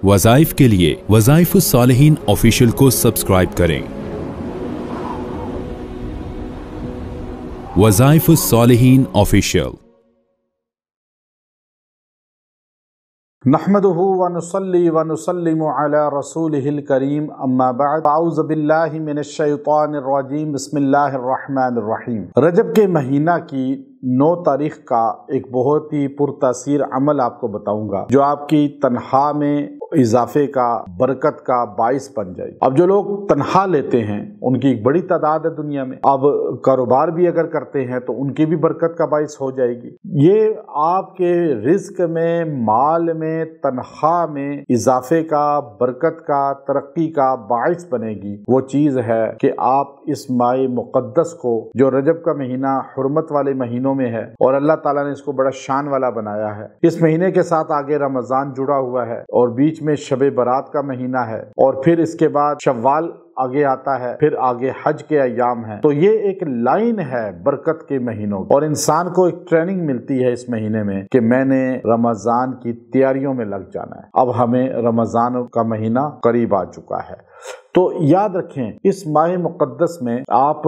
वज़ाइफ के लिए वज़ाइफुस्सालिहीन ऑफिशियल को सब्सक्राइब करें। वज़ाइफुस्सालिहीन ऑफिशियल। नहमदुहु व नुसल्ली व नुसल्लिमु अला रसूलिहिल करीम अम्मा बअद अऊज़ु बिल्लाहि मिनश शैतानिर रजीम बिस्मिल्लाहिर रहमानिर रहीम। रजब के महीना की 9 तारीख का एक बहुत ही पुरतासीर अमल आपको बताऊंगा जो आपकी तनख्वाह में इजाफे का, बरकत का बाइस बन जाए। अब जो लोग तनख्वाह लेते हैं उनकी एक बड़ी तादाद है दुनिया में। अब कारोबार भी अगर करते हैं तो उनकी भी बरकत का बाइस हो जाएगी। ये आपके रिज्क में, माल में, तनख्वाह में इजाफे का, बरकत का, तरक्की का बाइस बनेगी। वो चीज है कि आप इस माह मुकद्दस को, जो रजब का महीना हुर्मत वाले महीनों में है और अल्लाह ताला ने इसको बड़ा शान वाला बनाया है, इस महीने के साथ आगे रमजान जुड़ा हुआ है और बीच में शबे बारात का महीना है और फिर इसके बाद शव्वाल आगे आता है, फिर आगे हज के अय्याम हैं। तो ये एक लाइन है बरकत के महीनों और इंसान को एक ट्रेनिंग मिलती है इस महीने में कि मैंने रमजान की तैयारियों में लग जाना है। अब हमें रमजान का महीना करीब आ चुका है। तो याद रखें, इस माह मुकद्दस में आप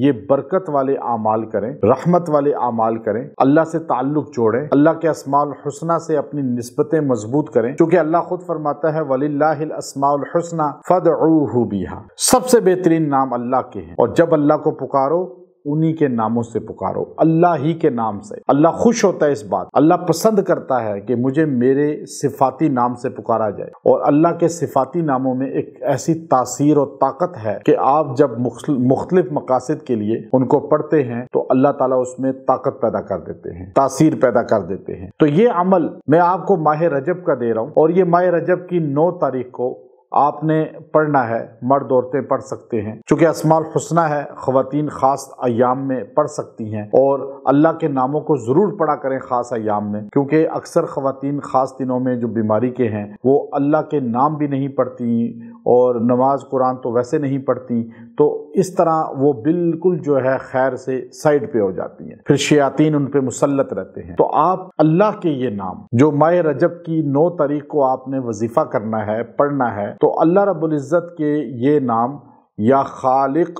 ये बरकत वाले आमाल करें, रहमत वाले आमाल करें, अल्लाह से ताल्लुक जोड़ें, अल्लाह के अस्माउल हुस्ना से अपनी निस्बतें मजबूत करें, क्योंकि अल्लाह खुद फरमाता है वलिल्लाहिल अस्माउल हुस्ना फदऊहु बिहा। सबसे बेहतरीन नाम अल्लाह के हैं और जब अल्लाह को पुकारो उन्हीं के नामों से पुकारो, अल्लाह ही के नाम से। अल्लाह खुश होता है इस बात, अल्लाह पसंद करता है कि मुझे मेरे सिफाती नाम से पुकारा जाए। और अल्लाह के सिफाती नामों में एक ऐसी तासीर और ताकत है कि आप जब मुख्तलिफ मकासद के लिए उनको पढ़ते हैं तो अल्लाह ताला उसमें ताकत पैदा कर देते हैं, तासीर पैदा कर देते हैं। तो ये अमल मैं आपको माह रजब का दे रहा हूँ और ये माह रजब की 9 तारीख को आपने पढ़ना है। मर्द औरतें पढ़ सकते हैं, चूंकि अस्माउल हुस्ना है, ख़वातीन खास अय्याम में पढ़ सकती हैं और अल्लाह के नामों को ज़रूर पढ़ा करें खास अय्याम में, क्योंकि अक्सर ख़वातीन खास दिनों में जो बीमारी के हैं वो अल्लाह के नाम भी नहीं पढ़ती और नमाज कुरान तो वैसे नहीं पढ़ती, तो इस तरह वो बिल्कुल जो है खैर से साइड पे हो जाती हैं, फिर शयातीन उन पे मुसल्लत रहते हैं। तो आप अल्लाह के ये नाम जो माह रजब की 9 तारीख को आपने वजीफा करना है, पढ़ना है, तो अल्लाह रब्बुल इज़्ज़त के ये नाम या खालिक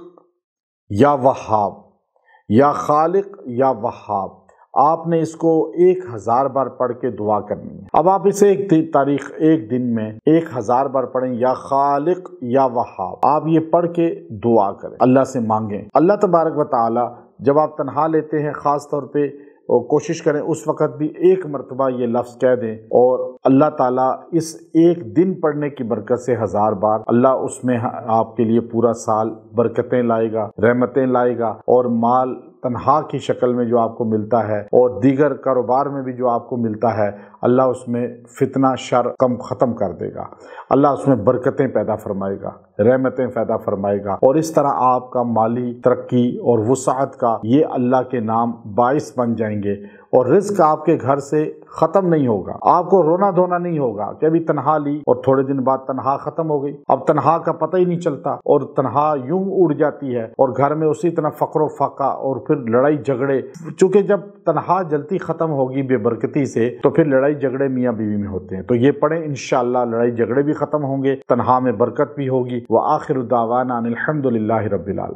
या वहाब, या खालिक या वहाब, आपने इसको 1000 बार पढ़ के दुआ करनी है। अब आप इसे एक दिन में 1000 बार पढ़ें, या खालिक या वहाब। आप ये पढ़ के दुआ करें, अल्लाह से मांगें। अल्लाह तबारक व तआला जब आप तनहा लेते हैं खास तौर पे, और कोशिश करें उस वक़्त भी एक मरतबा ये लफ्ज़ कह दें और अल्लाह ताला इस एक दिन पढ़ने की बरकत से 1000 बार अल्लाह उसमें आपके लिए पूरा साल बरकतें लाएगा, रहमतें लाएगा और माल तनहा की शक्ल में जो आपको मिलता है और दीगर कारोबार में भी जो आपको मिलता है, अल्लाह उसमें फितना शर कम ख़त्म कर देगा। अल्लाह उसमें बरकतें पैदा फरमाएगा, रहमतें पैदा फरमाएगा और इस तरह आपका माली तरक्की और वुसाअत का ये अल्लाह के नाम बाइस बन जाएंगे और रिज़्क आपके घर से ख़त्म नहीं होगा। आपको रोना धोना नहीं होगा कि अभी तनहा ली और थोड़े दिन बाद तनहा ख़त्म हो गई, अब तनहा का पता ही नहीं चलता और तनहा यूं उड़ जाती है और घर में उसी तरह फ़क्र फाका और फिर लड़ाई झगड़े। चूँकि जब तनहा जल्दी ख़त्म होगी बेबरकती से तो फिर लड़ाई झगड़े मियाँ बीवी में होते हैं। तो ये पढ़ें, इंशाअल्लाह लड़ाई झगड़े भी ख़त्म होंगे, तनहा में बरकत भी होगी। व आखिरु दावाना अनिल हम्दुलिल्लाहि रब्बिल आलमीन।